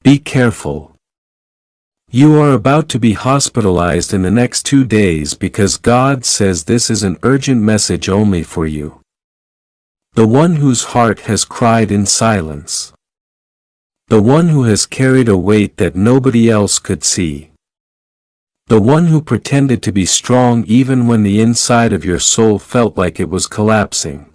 Be careful. You are about to be hospitalized in the next 2 days because God says this is an urgent message only for you. The one whose heart has cried in silence. The one who has carried a weight that nobody else could see. The one who pretended to be strong even when the inside of your soul felt like it was collapsing.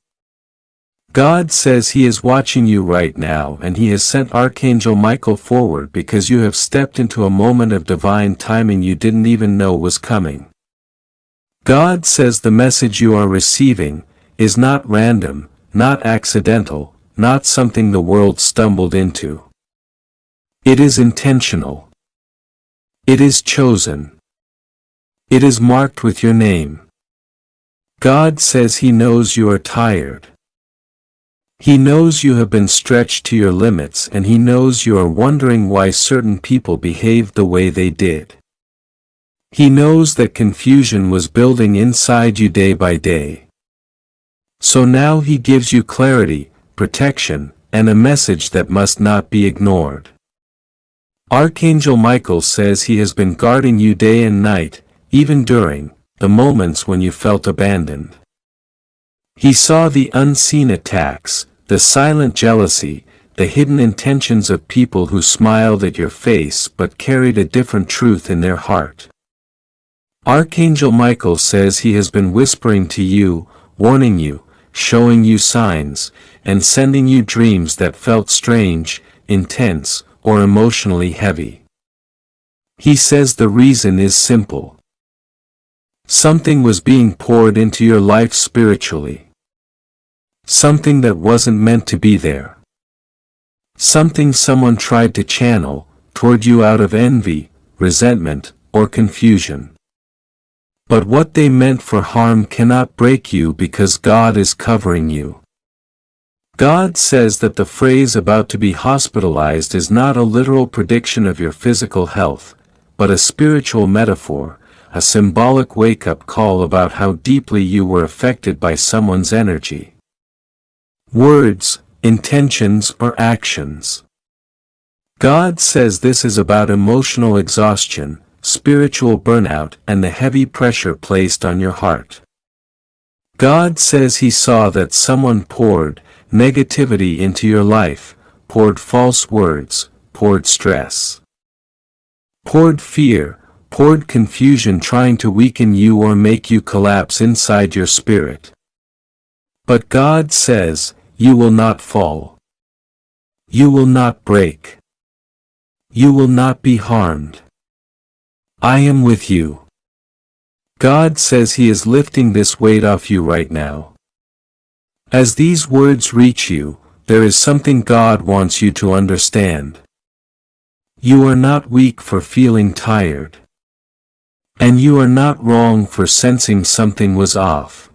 God says He is watching you right now, and He has sent Archangel Michael forward because you have stepped into a moment of divine timing you didn't even know was coming. God says the message you are receiving is not random, not accidental, not something the world stumbled into. It is intentional. It is chosen. It is marked with your name. God says He knows you are tired. He knows you have been stretched to your limits, and He knows you are wondering why certain people behaved the way they did. He knows that confusion was building inside you day by day. So now He gives you clarity, protection, and a message that must not be ignored. Archangel Michael says he has been guarding you day and night, even during the moments when you felt abandoned. He saw the unseen attacks, the silent jealousy, the hidden intentions of people who smiled at your face but carried a different truth in their heart. Archangel Michael says he has been whispering to you, warning you, showing you signs, and sending you dreams that felt strange, intense, or emotionally heavy. He says the reason is simple. Something was being poured into your life spiritually. Something that wasn't meant to be there. Something someone tried to channel toward you out of envy, resentment, or confusion. But what they meant for harm cannot break you because God is covering you. God says that the phrase about to be hospitalized is not a literal prediction of your physical health, but a spiritual metaphor, a symbolic wake-up call about how deeply you were affected by someone's energy. Words, intentions, or actions. God says this is about emotional exhaustion, spiritual burnout, and the heavy pressure placed on your heart. God says He saw that someone poured negativity into your life, poured false words, poured stress, poured fear, poured confusion trying to weaken you or make you collapse inside your spirit. But God says, you will not fall. You will not break. You will not be harmed. I am with you. God says He is lifting this weight off you right now. As these words reach you, there is something God wants you to understand. You are not weak for feeling tired. And you are not wrong for sensing something was off.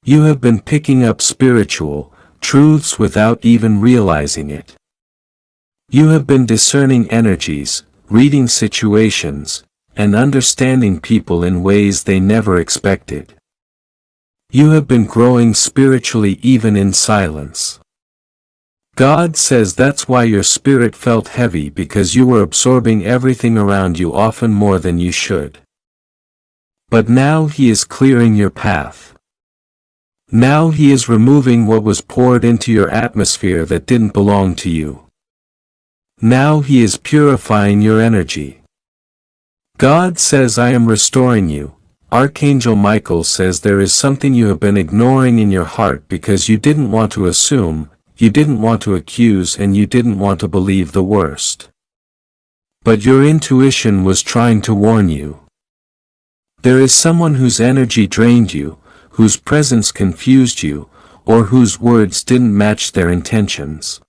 You have been picking up spiritual truths without even realizing it. You have been discerning energies, reading situations, and understanding people in ways they never expected. You have been growing spiritually even in silence. God says that's why your spirit felt heavy, because you were absorbing everything around you often more than you should. But now He is clearing your path. Now He is removing what was poured into your atmosphere that didn't belong to you. Now He is purifying your energy. God says I am restoring you. Archangel Michael says there is something you have been ignoring in your heart because you didn't want to assume, you didn't want to accuse, and you didn't want to believe the worst. But your intuition was trying to warn you. There is someone whose energy drained you, whose presence confused you, or whose words didn't match their intentions.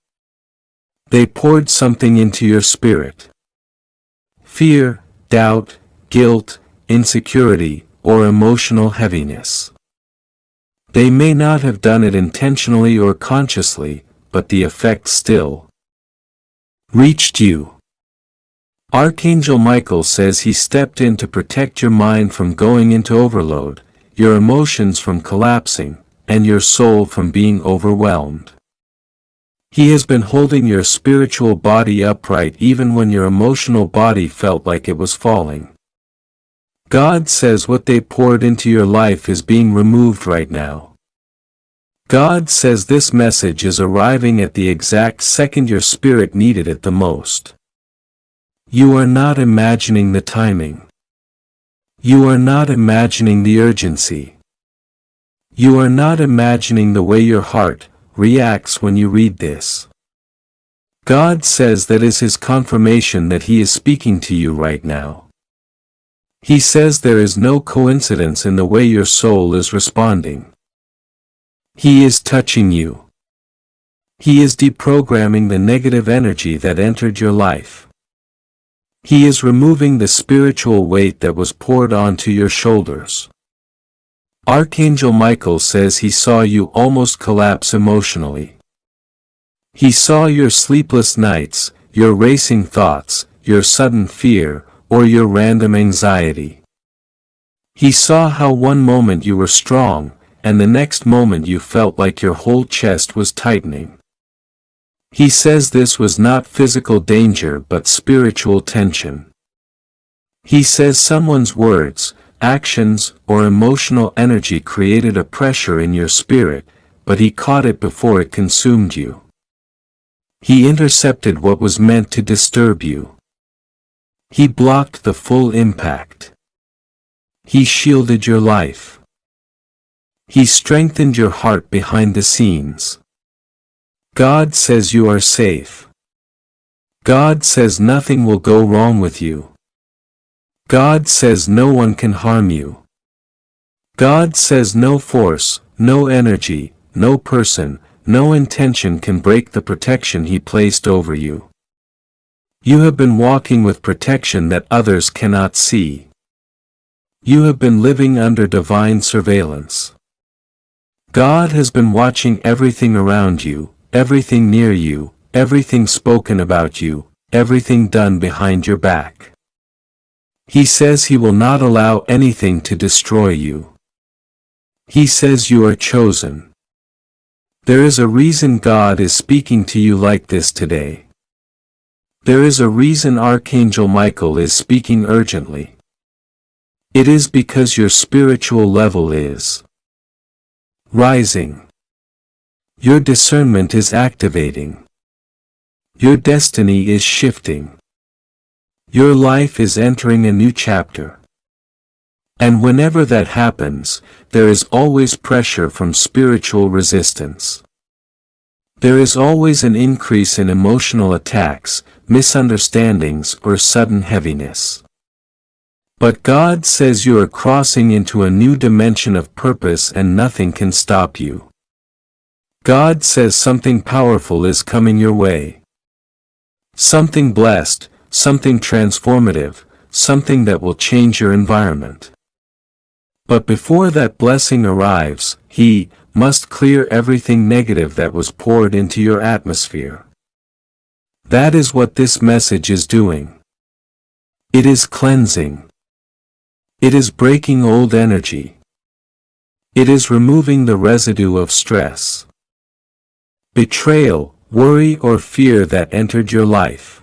They poured something into your spirit. Fear, doubt, guilt, insecurity, or emotional heaviness. They may not have done it intentionally or consciously, but the effect still reached you. Archangel Michael says he stepped in to protect your mind from going into overload, your emotions from collapsing, and your soul from being overwhelmed. He has been holding your spiritual body upright even when your emotional body felt like it was falling. God says what they poured into your life is being removed right now. God says this message is arriving at the exact second your spirit needed it the most. You are not imagining the timing. You are not imagining the urgency. You are not imagining the way your heart reacts when you read this. God says that is His confirmation that He is speaking to you right now. He says there is no coincidence in the way your soul is responding. He is touching you. He is deprogramming the negative energy that entered your life. He is removing the spiritual weight that was poured onto your shoulders. Archangel Michael says he saw you almost collapse emotionally. He saw your sleepless nights, your racing thoughts, your sudden fear, or your random anxiety. He saw how one moment you were strong, and the next moment you felt like your whole chest was tightening. He says this was not physical danger but spiritual tension. He says someone's words, actions, or emotional energy created a pressure in your spirit, but he caught it before it consumed you. He intercepted what was meant to disturb you. He blocked the full impact. He shielded your life. He strengthened your heart behind the scenes. God says you are safe. God says nothing will go wrong with you. God says no one can harm you. God says no force, no energy, no person, no intention can break the protection He placed over you. You have been walking with protection that others cannot see. You have been living under divine surveillance. God has been watching everything around you, everything near you, everything spoken about you, everything done behind your back. He says He will not allow anything to destroy you. He says you are chosen. There is a reason God is speaking to you like this today. There is a reason Archangel Michael is speaking urgently. It is because your spiritual level is rising. Your discernment is activating. Your destiny is shifting. Your life is entering a new chapter. And whenever that happens, there is always pressure from spiritual resistance. There is always an increase in emotional attacks, misunderstandings, or sudden heaviness. But God says you are crossing into a new dimension of purpose and nothing can stop you. God says something powerful is coming your way. Something blessed, something transformative, something that will change your environment. But before that blessing arrives, He must clear everything negative that was poured into your atmosphere. That is what this message is doing. It is cleansing. It is breaking old energy. It is removing the residue of stress, betrayal, worry, or fear that entered your life.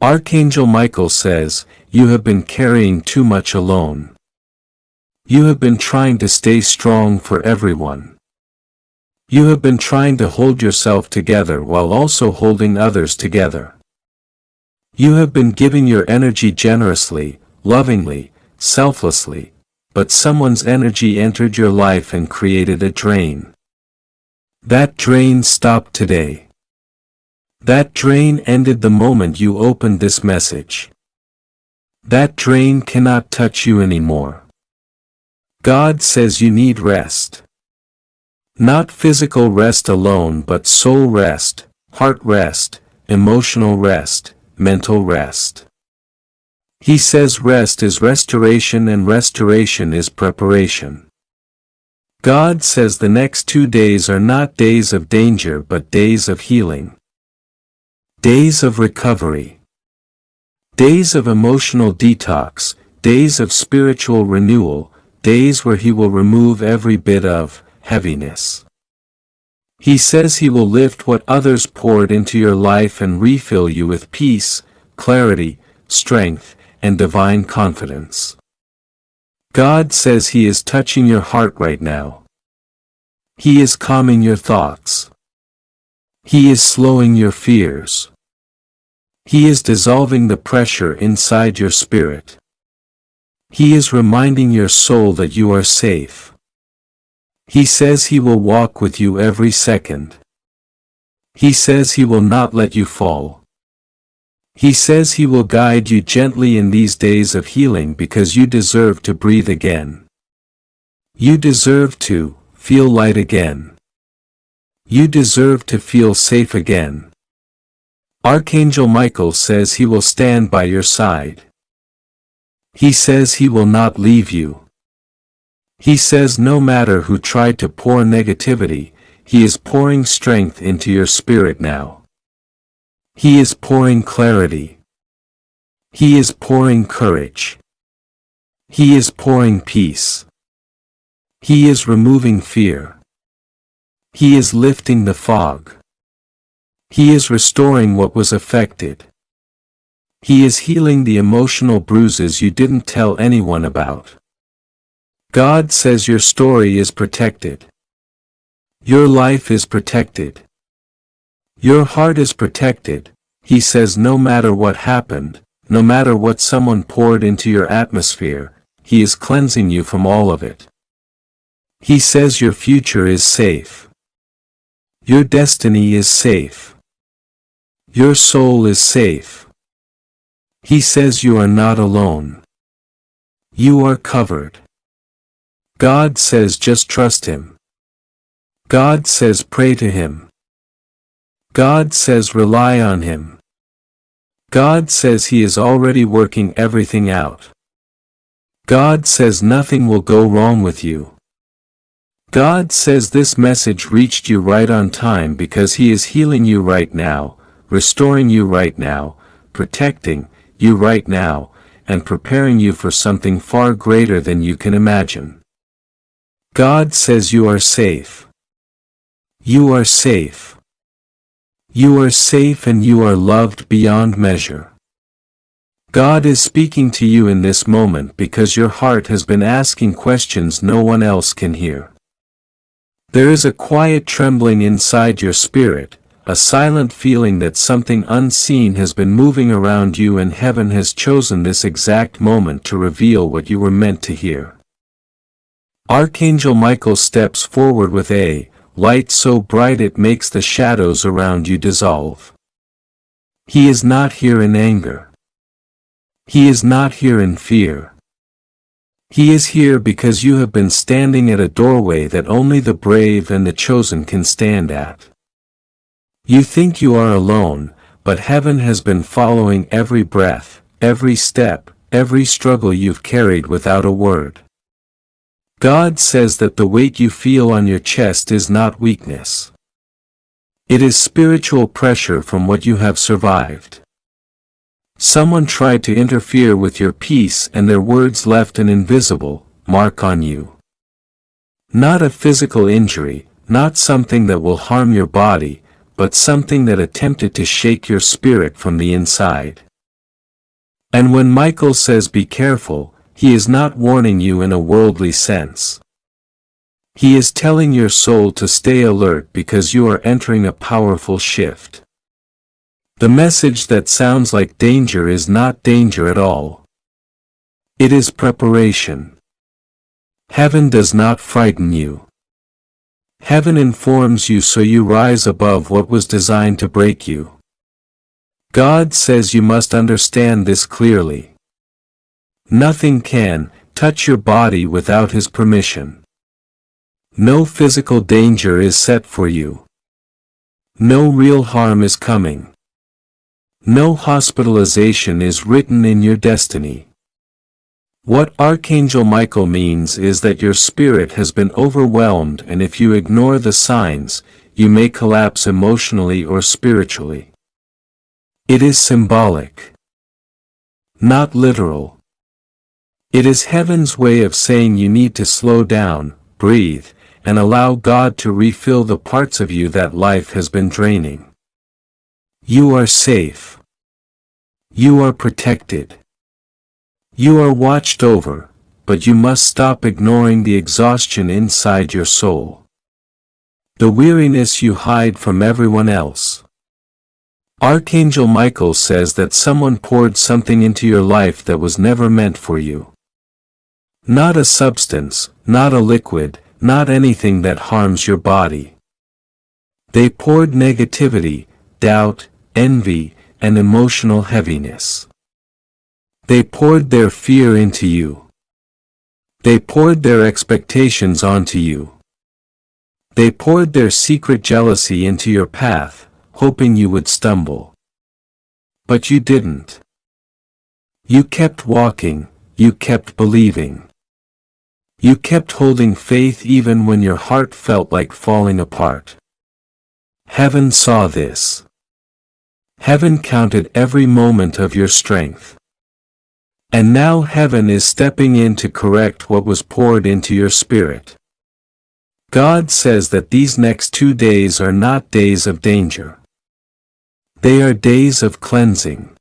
Archangel Michael says, you have been carrying too much alone. You have been trying to stay strong for everyone. You have been trying to hold yourself together while also holding others together. You have been giving your energy generously, lovingly, selflessly, but someone's energy entered your life and created a drain. That drain stopped today. That drain ended the moment you opened this message. That drain cannot touch you anymore. God says you need rest. Not physical rest alone but soul rest, heart rest, emotional rest, mental rest. He says rest is restoration and restoration is preparation. God says the next 2 days are not days of danger but days of healing. Days of recovery. Days of emotional detox, days of spiritual renewal, days where He will remove every bit of heaviness. He says he will lift what others poured into your life and refill you with peace, clarity, strength, and divine confidence. God says he is touching your heart right now. He is calming your thoughts. He is slowing your fears. He is dissolving the pressure inside your spirit. He is reminding your soul that you are safe. He says he will walk with you every second. He says he will not let you fall. He says he will guide you gently in these days of healing because you deserve to breathe again. You deserve to feel light again. You deserve to feel safe again. Archangel Michael says he will stand by your side. He says he will not leave you. He says no matter who tried to pour negativity, he is pouring strength into your spirit now. He is pouring clarity. He is pouring courage. He is pouring peace. He is removing fear. He is lifting the fog. He is restoring what was affected. He is healing the emotional bruises you didn't tell anyone about. God says your story is protected. Your life is protected. Your heart is protected. He says no matter what happened, no matter what someone poured into your atmosphere, he is cleansing you from all of it. He says your future is safe. Your destiny is safe. Your soul is safe. He says you are not alone. You are covered. God says just trust him. God says pray to him. God says rely on him. God says he is already working everything out. God says nothing will go wrong with you. God says this message reached you right on time because he is healing you right now, restoring you right now, protecting you right now, and preparing you for something far greater than you can imagine. God says you are safe. You are safe. You are safe and you are loved beyond measure. God is speaking to you in this moment because your heart has been asking questions no one else can hear. There is a quiet trembling inside your spirit, a silent feeling that something unseen has been moving around you and heaven has chosen this exact moment to reveal what you were meant to hear. Archangel Michael steps forward with a light so bright it makes the shadows around you dissolve. He is not here in anger. He is not here in fear. He is here because you have been standing at a doorway that only the brave and the chosen can stand at. You think you are alone, but heaven has been following every breath, every step, every struggle you've carried without a word. God says that the weight you feel on your chest is not weakness. It is spiritual pressure from what you have survived. Someone tried to interfere with your peace and their words left an invisible mark on you. Not a physical injury, not something that will harm your body, but something that attempted to shake your spirit from the inside. And when Michael says be careful, he is not warning you in a worldly sense. He is telling your soul to stay alert because you are entering a powerful shift. The message that sounds like danger is not danger at all. It is preparation. Heaven does not frighten you. Heaven informs you so you rise above what was designed to break you. God says you must understand this clearly. Nothing can touch your body without his permission. No physical danger is set for you. No real harm is coming. No hospitalization is written in your destiny. What Archangel Michael means is that your spirit has been overwhelmed, and if you ignore the signs, you may collapse emotionally or spiritually. It is symbolic, not literal. It is heaven's way of saying you need to slow down, breathe, and allow God to refill the parts of you that life has been draining. You are safe. You are protected. You are watched over, but you must stop ignoring the exhaustion inside your soul. The weariness you hide from everyone else. Archangel Michael says that someone poured something into your life that was never meant for you. Not a substance, not a liquid, not anything that harms your body. They poured negativity, doubt, envy, and emotional heaviness. They poured their fear into you. They poured their expectations onto you. They poured their secret jealousy into your path, hoping you would stumble. But you didn't. You kept walking, you kept believing. You kept holding faith even when your heart felt like falling apart. Heaven saw this. Heaven counted every moment of your strength. And now heaven is stepping in to correct what was poured into your spirit. God says that these next 2 days are not days of danger. They are days of cleansing.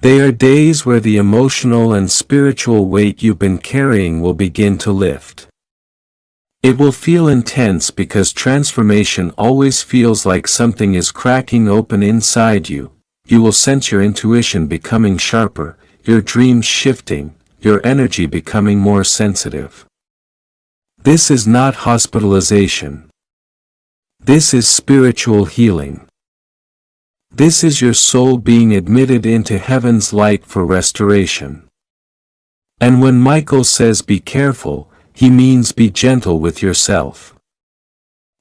They are days where the emotional and spiritual weight you've been carrying will begin to lift. It will feel intense because transformation always feels like something is cracking open inside you. You will sense your intuition becoming sharper, your dreams shifting, your energy becoming more sensitive. This is not hospitalization. This is spiritual healing. This is your soul being admitted into heaven's light for restoration. And when Michael says be careful, he means be gentle with yourself.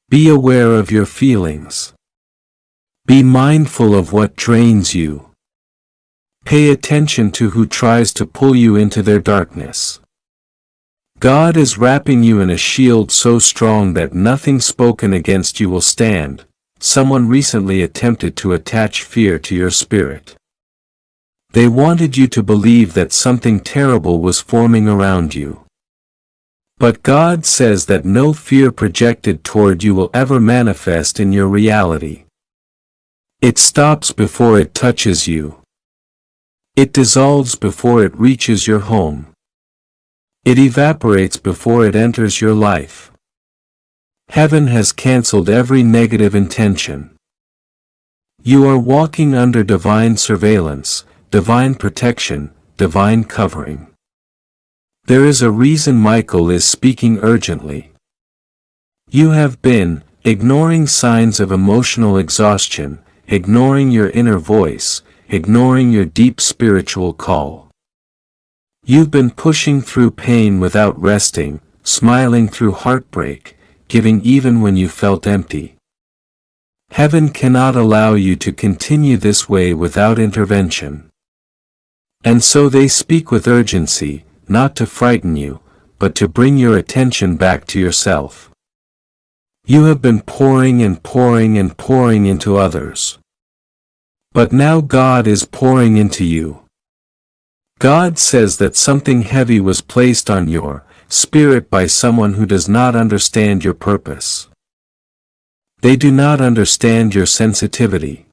Be aware of your feelings. Be mindful of what drains you. Pay attention to who tries to pull you into their darkness. God is wrapping you in a shield so strong that nothing spoken against you will stand. Someone recently attempted to attach fear to your spirit. They wanted you to believe that something terrible was forming around you. But God says that no fear projected toward you will ever manifest in your reality. It stops before it touches you. It dissolves before it reaches your home. It evaporates before it enters your life. Heaven has canceled every negative intention. You are walking under divine surveillance, divine protection, divine covering. There is a reason Michael is speaking urgently. You have been ignoring signs of emotional exhaustion, ignoring your inner voice, ignoring your deep spiritual call. You've been pushing through pain without resting, smiling through heartbreak, giving even when you felt empty. Heaven cannot allow you to continue this way without intervention. And so they speak with urgency, not to frighten you, but to bring your attention back to yourself. You have been pouring and pouring and pouring into others. But now God is pouring into you. God says that something heavy was placed on your spirit by someone who does not understand your purpose. They do not understand your sensitivity.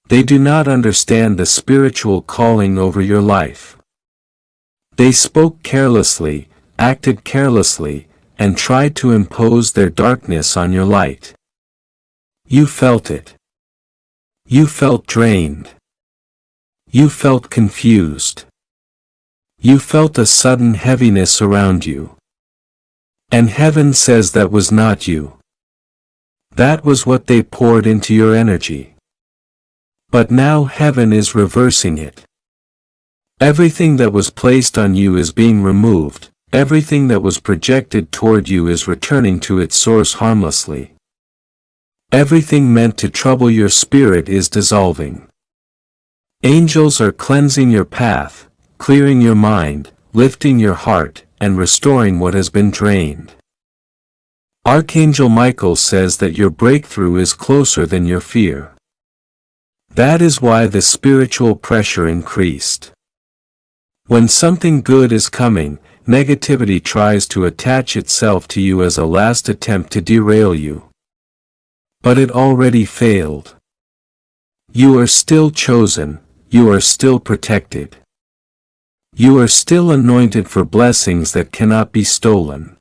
They do not understand the spiritual calling over your life. They spoke carelessly, acted carelessly, and tried to impose their darkness on your light. You felt it. You felt drained. You felt confused. You felt a sudden heaviness around you. And heaven says that was not you. That was what they poured into your energy. But now heaven is reversing it. Everything that was placed on you is being removed, everything that was projected toward you is returning to its source harmlessly. Everything meant to trouble your spirit is dissolving. Angels are cleansing your path, clearing your mind, lifting your heart, and restoring what has been drained. Archangel Michael says that your breakthrough is closer than your fear. That is why the spiritual pressure increased. When something good is coming, negativity tries to attach itself to you as a last attempt to derail you. But it already failed. You are still chosen, you are still protected. You are still anointed for blessings that cannot be stolen.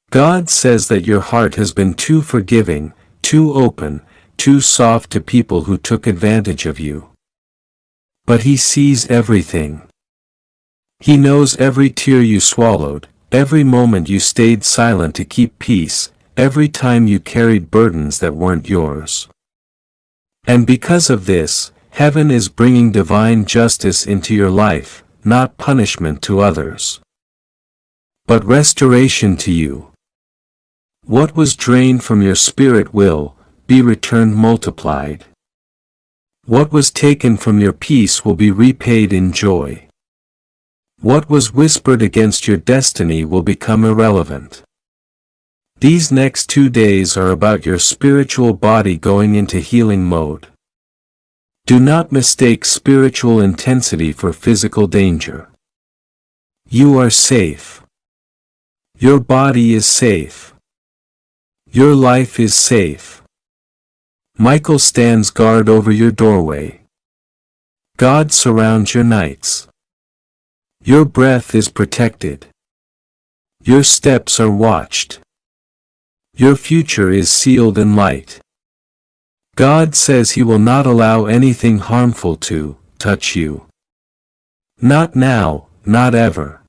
God says that your heart has been too forgiving, too open, too soft to people who took advantage of you. But He sees everything. He knows every tear you swallowed, every moment you stayed silent to keep peace, every time you carried burdens that weren't yours. And because of this, heaven is bringing divine justice into your life, not punishment to others, but restoration to you. What was drained from your spirit will be returned multiplied. What was taken from your peace will be repaid in joy. What was whispered against your destiny will become irrelevant. These next 2 days are about your spiritual body going into healing mode. Do not mistake spiritual intensity for physical danger. You are safe. Your body is safe. Your life is safe. Michael stands guard over your doorway. God surrounds your nights. Your breath is protected. Your steps are watched. Your future is sealed in light. God says He will not allow anything harmful to touch you. Not now, not ever.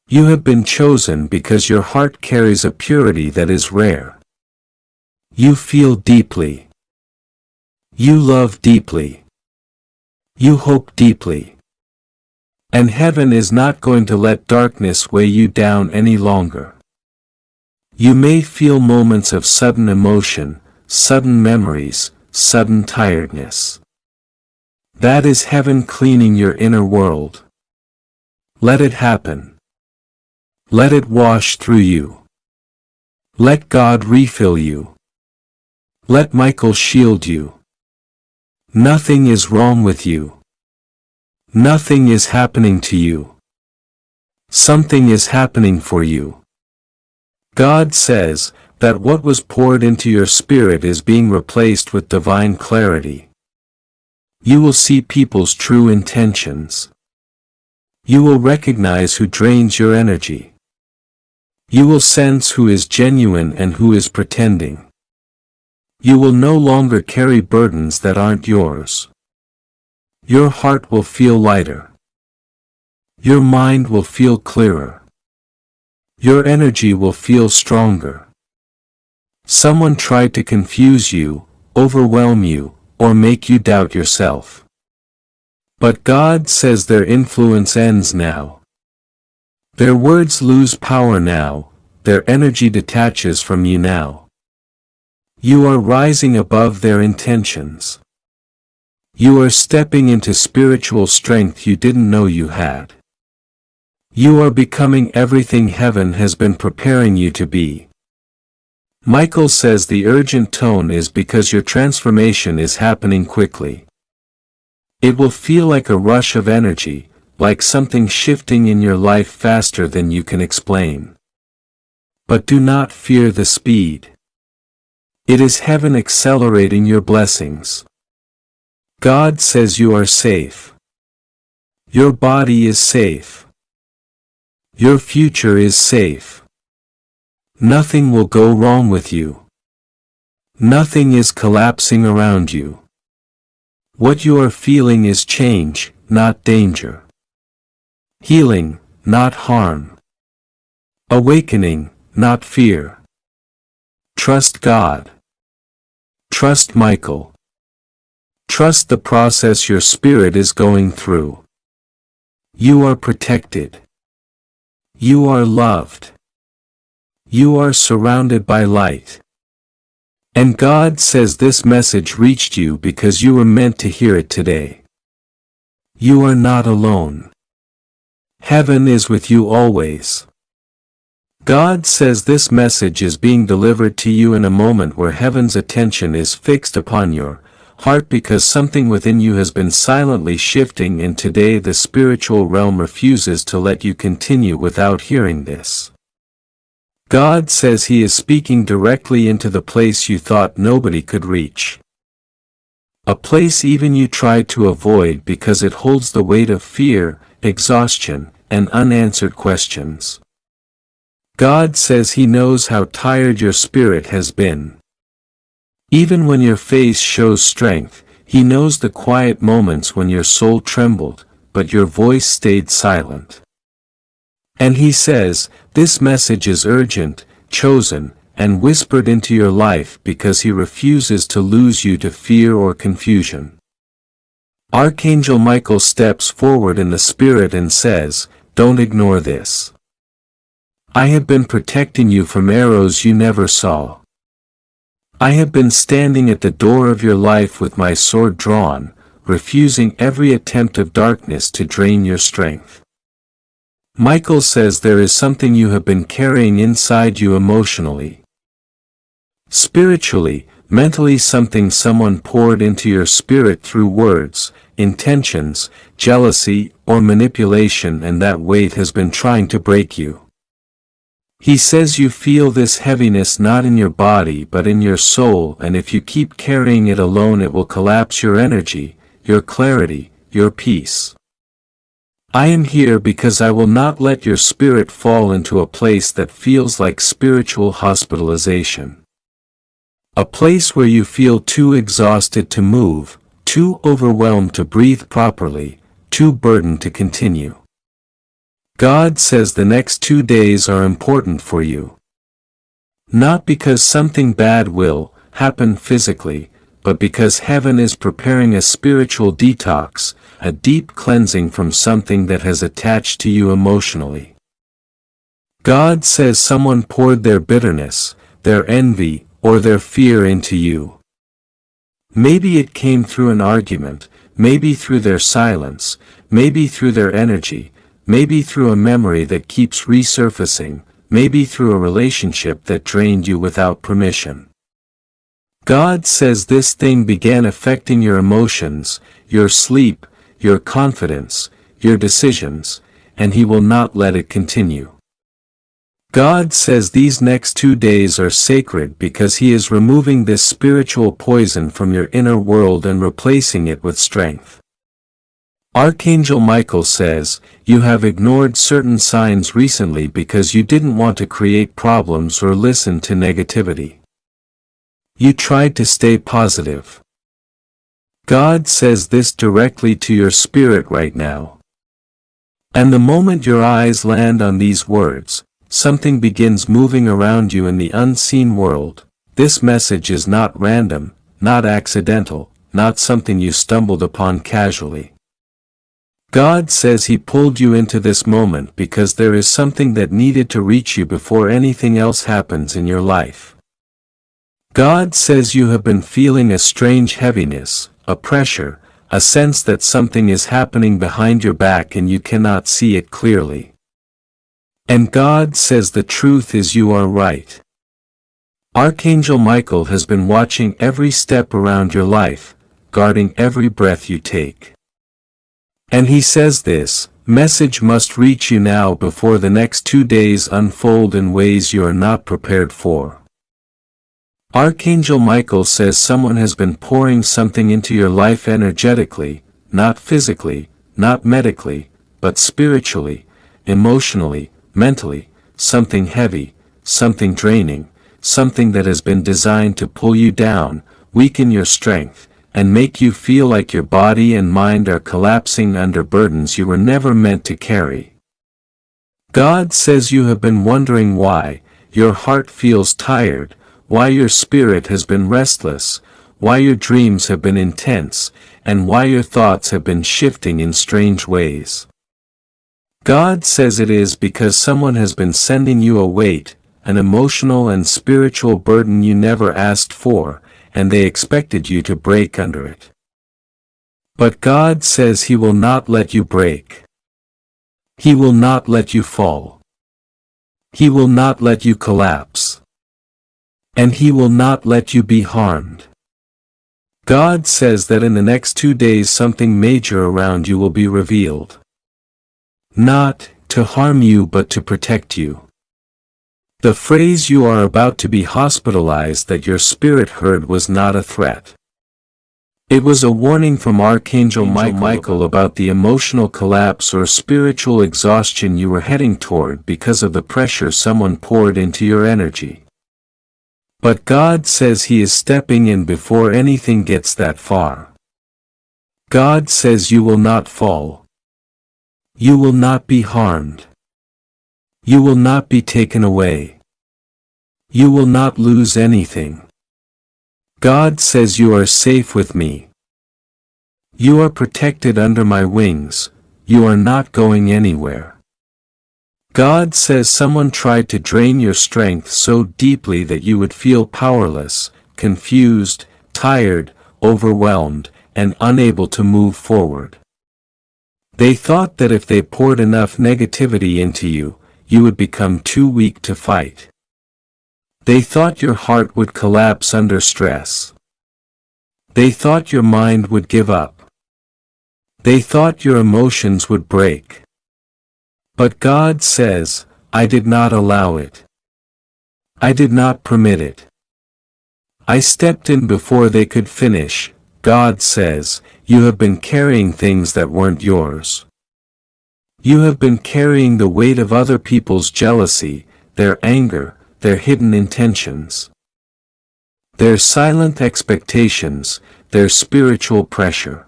You have been chosen because your heart carries a purity that is rare. You feel deeply. You love deeply. You hope deeply. And heaven is not going to let darkness weigh you down any longer. You may feel moments of sudden emotion, sudden memories, sudden tiredness. That is heaven cleaning your inner world. Let it happen. Let it wash through you. Let God refill you. Let Michael shield you. Nothing is wrong with you. Nothing is happening to you. Something is happening for you. God says that what was poured into your spirit is being replaced with divine clarity. You will see people's true intentions. You will recognize who drains your energy. You will sense who is genuine and who is pretending. You will no longer carry burdens that aren't yours. Your heart will feel lighter. Your mind will feel clearer. Your energy will feel stronger. Someone tried to confuse you, overwhelm you, or make you doubt yourself. But God says their influence ends now. Their words lose power now, their energy detaches from you now. You are rising above their intentions. You are stepping into spiritual strength you didn't know you had. You are becoming everything heaven has been preparing you to be. Michael says the urgent tone is because your transformation is happening quickly. It will feel like a rush of energy, like something shifting in your life faster than you can explain. But do not fear the speed. It is heaven accelerating your blessings. God says you are safe. Your body is safe. Your future is safe. Nothing will go wrong with you. Nothing is collapsing around you. What you are feeling is change, not danger. Healing, not harm. Awakening, not fear. Trust God. Trust Michael. Trust the process your spirit is going through. You are protected. You are loved. You are surrounded by light. And God says this message reached you because you were meant to hear it today. You are not alone. Heaven is with you always. God says this message is being delivered to you in a moment where heaven's attention is fixed upon your heart, because something within you has been silently shifting, and today the spiritual realm refuses to let you continue without hearing this. God says He is speaking directly into the place you thought nobody could reach. A place even you tried to avoid because it holds the weight of fear, exhaustion, and unanswered questions. God says He knows how tired your spirit has been. Even when your face shows strength, He knows the quiet moments when your soul trembled, but your voice stayed silent. And He says, this message is urgent, chosen, and whispered into your life because He refuses to lose you to fear or confusion. Archangel Michael steps forward in the Spirit and says, don't ignore this. I have been protecting you from arrows you never saw. I have been standing at the door of your life with my sword drawn, refusing every attempt of darkness to drain your strength. Michael says there is something you have been carrying inside you emotionally, spiritually, mentally, something someone poured into your spirit through words, intentions, jealousy, or manipulation, and that weight has been trying to break you. He says you feel this heaviness not in your body but in your soul, and if you keep carrying it alone it will collapse your energy, your clarity, your peace. I am here because I will not let your spirit fall into a place that feels like spiritual hospitalization. A place where you feel too exhausted to move, too overwhelmed to breathe properly, too burdened to continue. God says the next 2 days are important for you. Not because something bad will happen physically, but because heaven is preparing a spiritual detox, a deep cleansing from something that has attached to you emotionally. God says someone poured their bitterness, their envy, or their fear into you. Maybe it came through an argument, maybe through their silence, maybe through their energy, maybe through a memory that keeps resurfacing, maybe through a relationship that drained you without permission. God says this thing began affecting your emotions, your sleep, your confidence, your decisions, and He will not let it continue. God says these next 2 days are sacred because He is removing this spiritual poison from your inner world and replacing it with strength. Archangel Michael says, you have ignored certain signs recently because you didn't want to create problems or listen to negativity. You tried to stay positive. God says this directly to your spirit right now. And the moment your eyes land on these words, something begins moving around you in the unseen world. This message is not random, not accidental, not something you stumbled upon casually. God says He pulled you into this moment because there is something that needed to reach you before anything else happens in your life. God says you have been feeling a strange heaviness, a pressure, a sense that something is happening behind your back and you cannot see it clearly. And God says the truth is you are right. Archangel Michael has been watching every step around your life, guarding every breath you take. And he says this message must reach you now before the next 2 days unfold in ways you are not prepared for. Archangel Michael says someone has been pouring something into your life energetically, not physically, not medically, but spiritually, emotionally, mentally, something heavy, something draining, something that has been designed to pull you down, weaken your strength, and make you feel like your body and mind are collapsing under burdens you were never meant to carry. God says you have been wondering why your heart feels tired, why your spirit has been restless, why your dreams have been intense, and why your thoughts have been shifting in strange ways. God says it is because someone has been sending you a weight, an emotional and spiritual burden you never asked for, and they expected you to break under it. But God says He will not let you break. He will not let you fall. He will not let you collapse. And He will not let you be harmed. God says that in the next 2 days something major around you will be revealed. Not to harm you but to protect you. The phrase "you are about to be hospitalized" that your spirit heard was not a threat. It was a warning from Archangel Michael about the emotional collapse or spiritual exhaustion you were heading toward because of the pressure someone poured into your energy. But God says He is stepping in before anything gets that far. God says you will not fall. You will not be harmed. You will not be taken away. You will not lose anything. God says you are safe with me. You are protected under my wings. You are not going anywhere. God says someone tried to drain your strength so deeply that you would feel powerless, confused, tired, overwhelmed, and unable to move forward. They thought that if they poured enough negativity into you, you would become too weak to fight. They thought your heart would collapse under stress. They thought your mind would give up. They thought your emotions would break. But God says, I did not allow it. I did not permit it. I stepped in before they could finish. God says, you have been carrying things that weren't yours. You have been carrying the weight of other people's jealousy, their anger, their hidden intentions, their silent expectations, their spiritual pressure.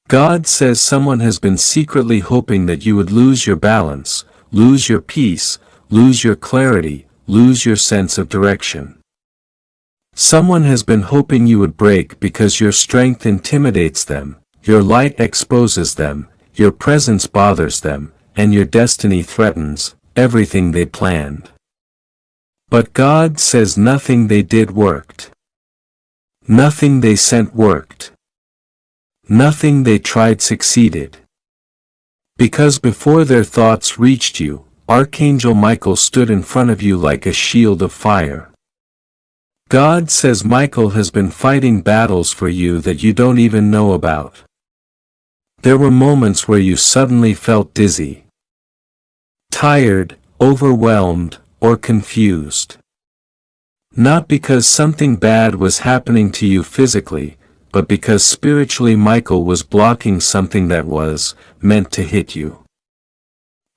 God says someone has been secretly hoping that you would lose your balance, lose your peace, lose your clarity, lose your sense of direction. Someone has been hoping you would break because your strength intimidates them, your light exposes them, your presence bothers them, and your destiny threatens everything they planned. But God says nothing they did worked. Nothing they sent worked. Nothing they tried succeeded. Because before their thoughts reached you, Archangel Michael stood in front of you like a shield of fire. God says Michael has been fighting battles for you that you don't even know about. There were moments where you suddenly felt dizzy, tired, overwhelmed, or confused. Not because something bad was happening to you physically, but because spiritually Michael was blocking something that was meant to hit you.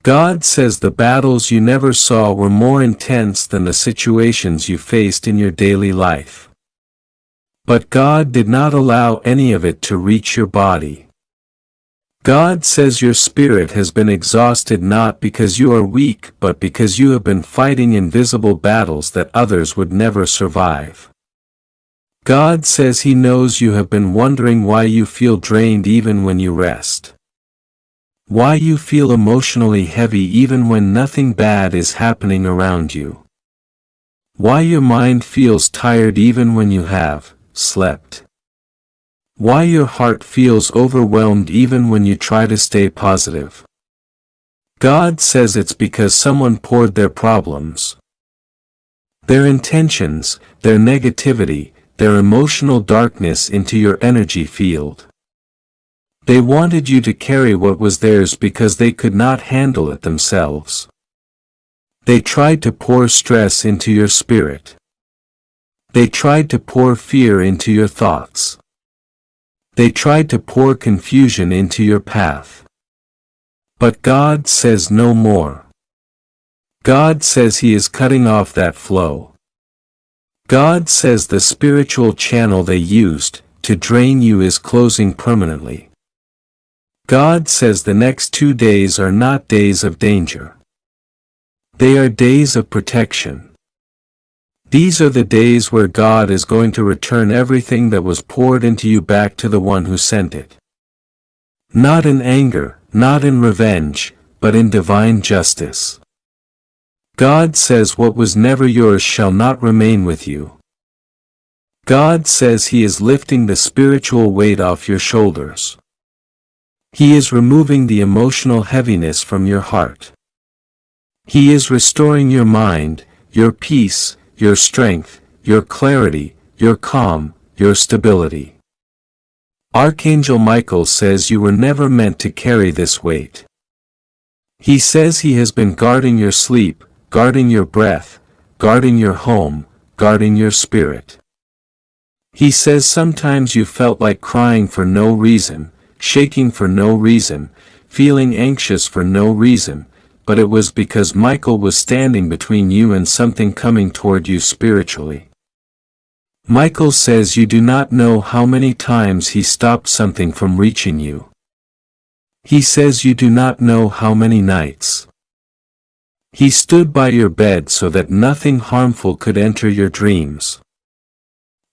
God says the battles you never saw were more intense than the situations you faced in your daily life. But God did not allow any of it to reach your body. God says your spirit has been exhausted not because you are weak but because you have been fighting invisible battles that others would never survive. God says He knows you have been wondering why you feel drained even when you rest. Why you feel emotionally heavy even when nothing bad is happening around you. Why your mind feels tired even when you have slept. Why your heart feels overwhelmed even when you try to stay positive. God says it's because someone poured their problems, their intentions, their negativity, their emotional darkness into your energy field. They wanted you to carry what was theirs because they could not handle it themselves. They tried to pour stress into your spirit. They tried to pour fear into your thoughts. They tried to pour confusion into your path. But God says no more. God says He is cutting off that flow. God says the spiritual channel they used to drain you is closing permanently. God says the next 2 days are not days of danger. They are days of protection. These are the days where God is going to return everything that was poured into you back to the one who sent it. Not in anger, not in revenge, but in divine justice. God says what was never yours shall not remain with you. God says He is lifting the spiritual weight off your shoulders. He is removing the emotional heaviness from your heart. He is restoring your mind, your peace, your strength, your clarity, your calm, your stability. Archangel Michael says you were never meant to carry this weight. He says he has been guarding your sleep, guarding your breath, guarding your home, guarding your spirit. He says sometimes you felt like crying for no reason, shaking for no reason, feeling anxious for no reason, but it was because Michael was standing between you and something coming toward you spiritually. Michael says you do not know how many times he stopped something from reaching you. He says you do not know how many nights. He stood by your bed so that nothing harmful could enter your dreams.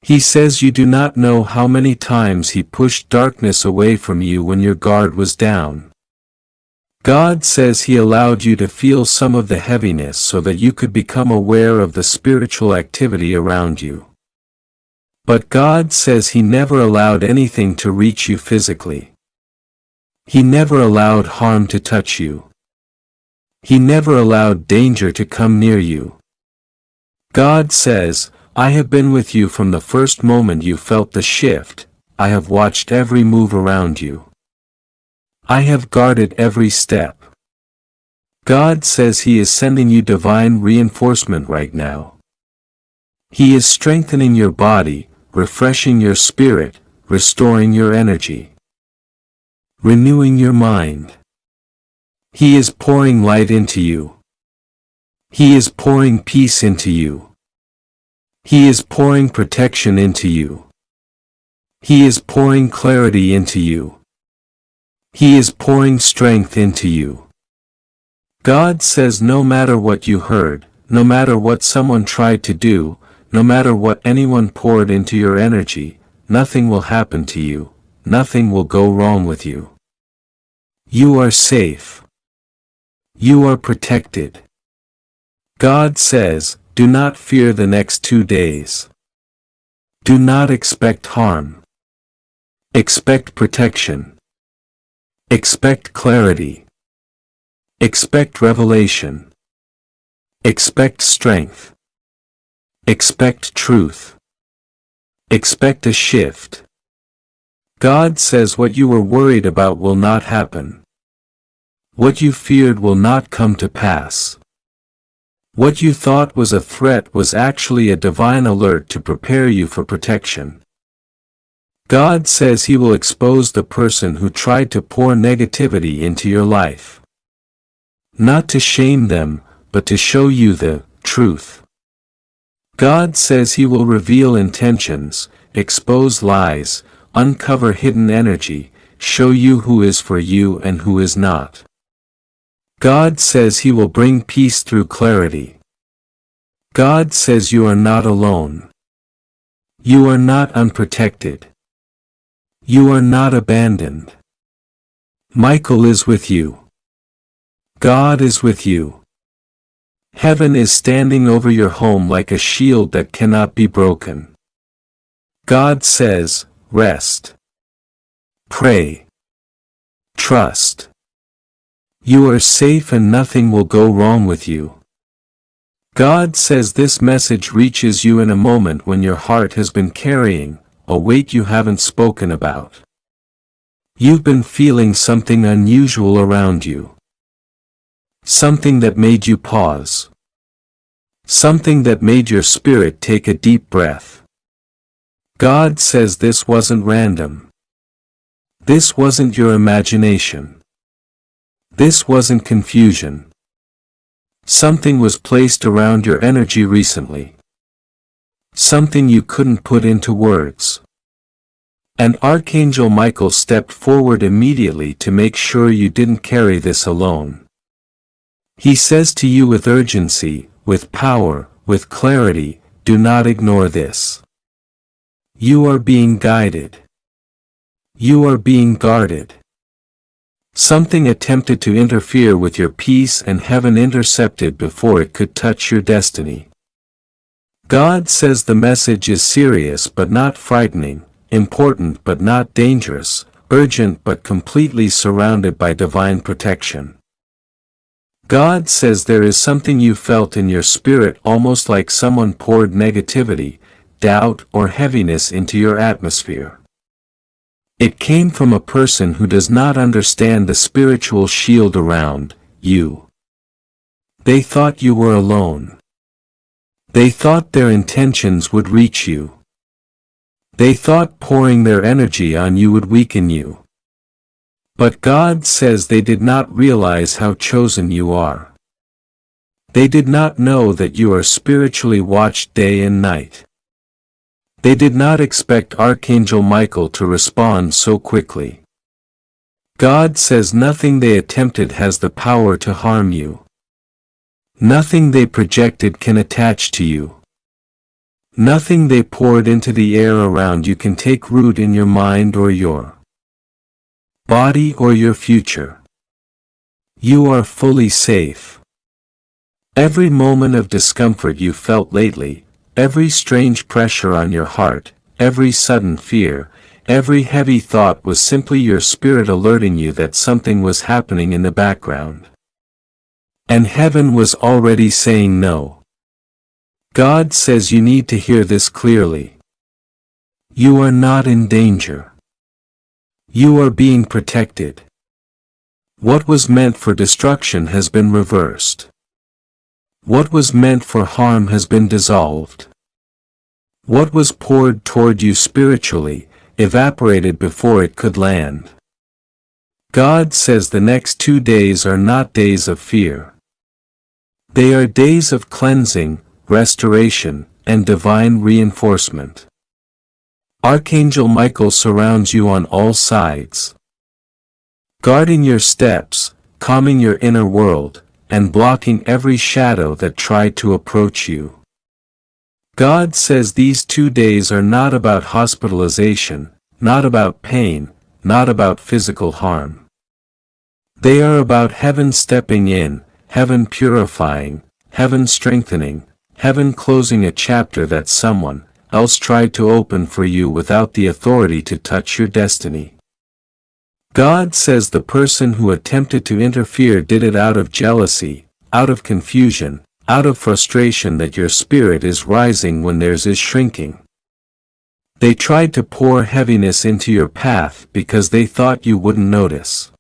He says you do not know how many times he pushed darkness away from you when your guard was down. God says he allowed you to feel some of the heaviness so that you could become aware of the spiritual activity around you. But God says he never allowed anything to reach you physically. He never allowed harm to touch you. He never allowed danger to come near you. God says, I have been with you from the first moment you felt the shift. I have watched every move around you. I have guarded every step. God says he is sending you divine reinforcement right now. He is strengthening your body, refreshing your spirit, restoring your energy, renewing your mind. He is pouring light into you. He is pouring peace into you. He is pouring protection into you. He is pouring clarity into you. He is pouring strength into you. God says no matter what you heard, no matter what someone tried to do, no matter what anyone poured into your energy, nothing will happen to you, nothing will go wrong with you. You are safe. You are protected. God says, do not fear the next 2 days. Do not expect harm. Expect protection. Expect clarity. Expect revelation. Expect strength. Expect truth. Expect a shift. God says what you were worried about will not happen. What you feared will not come to pass. What you thought was a threat was actually a divine alert to prepare you for protection. God says he will expose the person who tried to pour negativity into your life. Not to shame them, but to show you the truth. God says he will reveal intentions, expose lies, uncover hidden energy, show you who is for you and who is not. God says he will bring peace through clarity. God says you are not alone. You are not unprotected. You are not abandoned. Michael is with you. God is with you. Heaven is standing over your home like a shield that cannot be broken. God says, rest. Pray. Trust. You are safe and nothing will go wrong with you. God says this message reaches you in a moment when your heart has been carrying a weight you haven't spoken about. You've been feeling something unusual around you. Something that made you pause. Something that made your spirit take a deep breath. God says this wasn't random. This wasn't your imagination. This wasn't confusion. Something was placed around your energy recently. Something you couldn't put into words. And Archangel Michael stepped forward immediately to make sure you didn't carry this alone. He says to you with urgency, with power, with clarity, do not ignore this. You are being guided. You are being guarded. Something attempted to interfere with your peace and heaven intercepted before it could touch your destiny. God says the message is serious but not frightening, important but not dangerous, urgent but completely surrounded by divine protection. God says there is something you felt in your spirit almost like someone poured negativity, doubt, or heaviness into your atmosphere. It came from a person who does not understand the spiritual shield around you. They thought you were alone. They thought their intentions would reach you. They thought pouring their energy on you would weaken you. But God says they did not realize how chosen you are. They did not know that you are spiritually watched day and night. They did not expect Archangel Michael to respond so quickly. God says nothing they attempted has the power to harm you. Nothing they projected can attach to you. Nothing they poured into the air around you can take root in your mind or your body or your future. You are fully safe. Every moment of discomfort you felt lately, every strange pressure on your heart, every sudden fear, every heavy thought was simply your spirit alerting you that something was happening in the background. And heaven was already saying no. God says you need to hear this clearly. You are not in danger. You are being protected. What was meant for destruction has been reversed. What was meant for harm has been dissolved. What was poured toward you spiritually, evaporated before it could land. God says the next 2 days are not days of fear. They are days of cleansing, restoration, and divine reinforcement. Archangel Michael surrounds you on all sides, guarding your steps, calming your inner world, and blocking every shadow that tried to approach you. God says these 2 days are not about hospitalization, not about pain, not about physical harm. They are about heaven stepping in, heaven purifying, heaven strengthening, heaven closing a chapter that someone else tried to open for you without the authority to touch your destiny. God says the person who attempted to interfere did it out of jealousy, out of confusion, out of frustration that your spirit is rising when theirs is shrinking. They tried to pour heaviness into your path because they thought you wouldn't notice.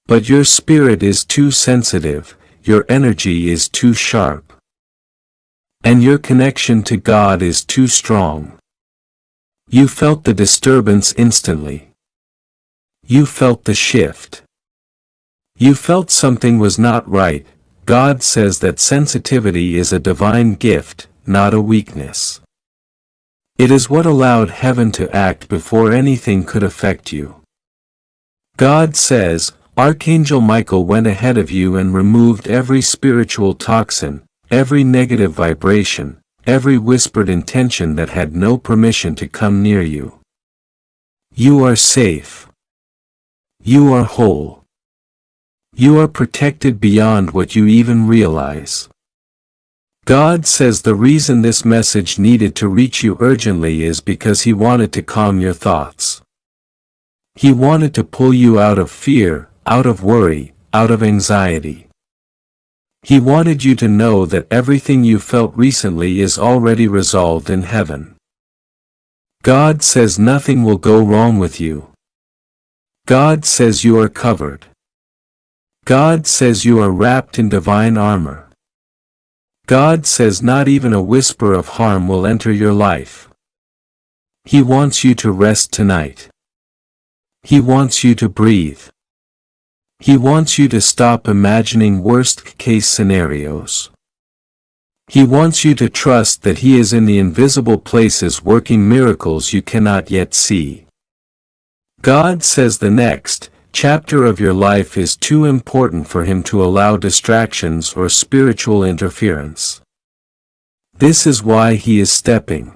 But your spirit is too sensitive, your energy is too sharp. And your connection to God is too strong. You felt the disturbance instantly. You felt the shift. You felt something was not right. God says that sensitivity is a divine gift, not a weakness. It is what allowed heaven to act before anything could affect you. God says, Archangel Michael went ahead of you and removed every spiritual toxin, every negative vibration, every whispered intention that had no permission to come near you. You are safe. You are whole. You are protected beyond what you even realize. God says the reason this message needed to reach you urgently is because He wanted to calm your thoughts. He wanted to pull you out of fear, out of worry, out of anxiety. He wanted you to know that everything you felt recently is already resolved in heaven. God says nothing will go wrong with you. God says you are covered. God says you are wrapped in divine armor. God says not even a whisper of harm will enter your life. He wants you to rest tonight. He wants you to breathe. He wants you to stop imagining worst-case scenarios. He wants you to trust that He is in the invisible places working miracles you cannot yet see. God says the next chapter of your life is too important for Him to allow distractions or spiritual interference. This is why He is stepping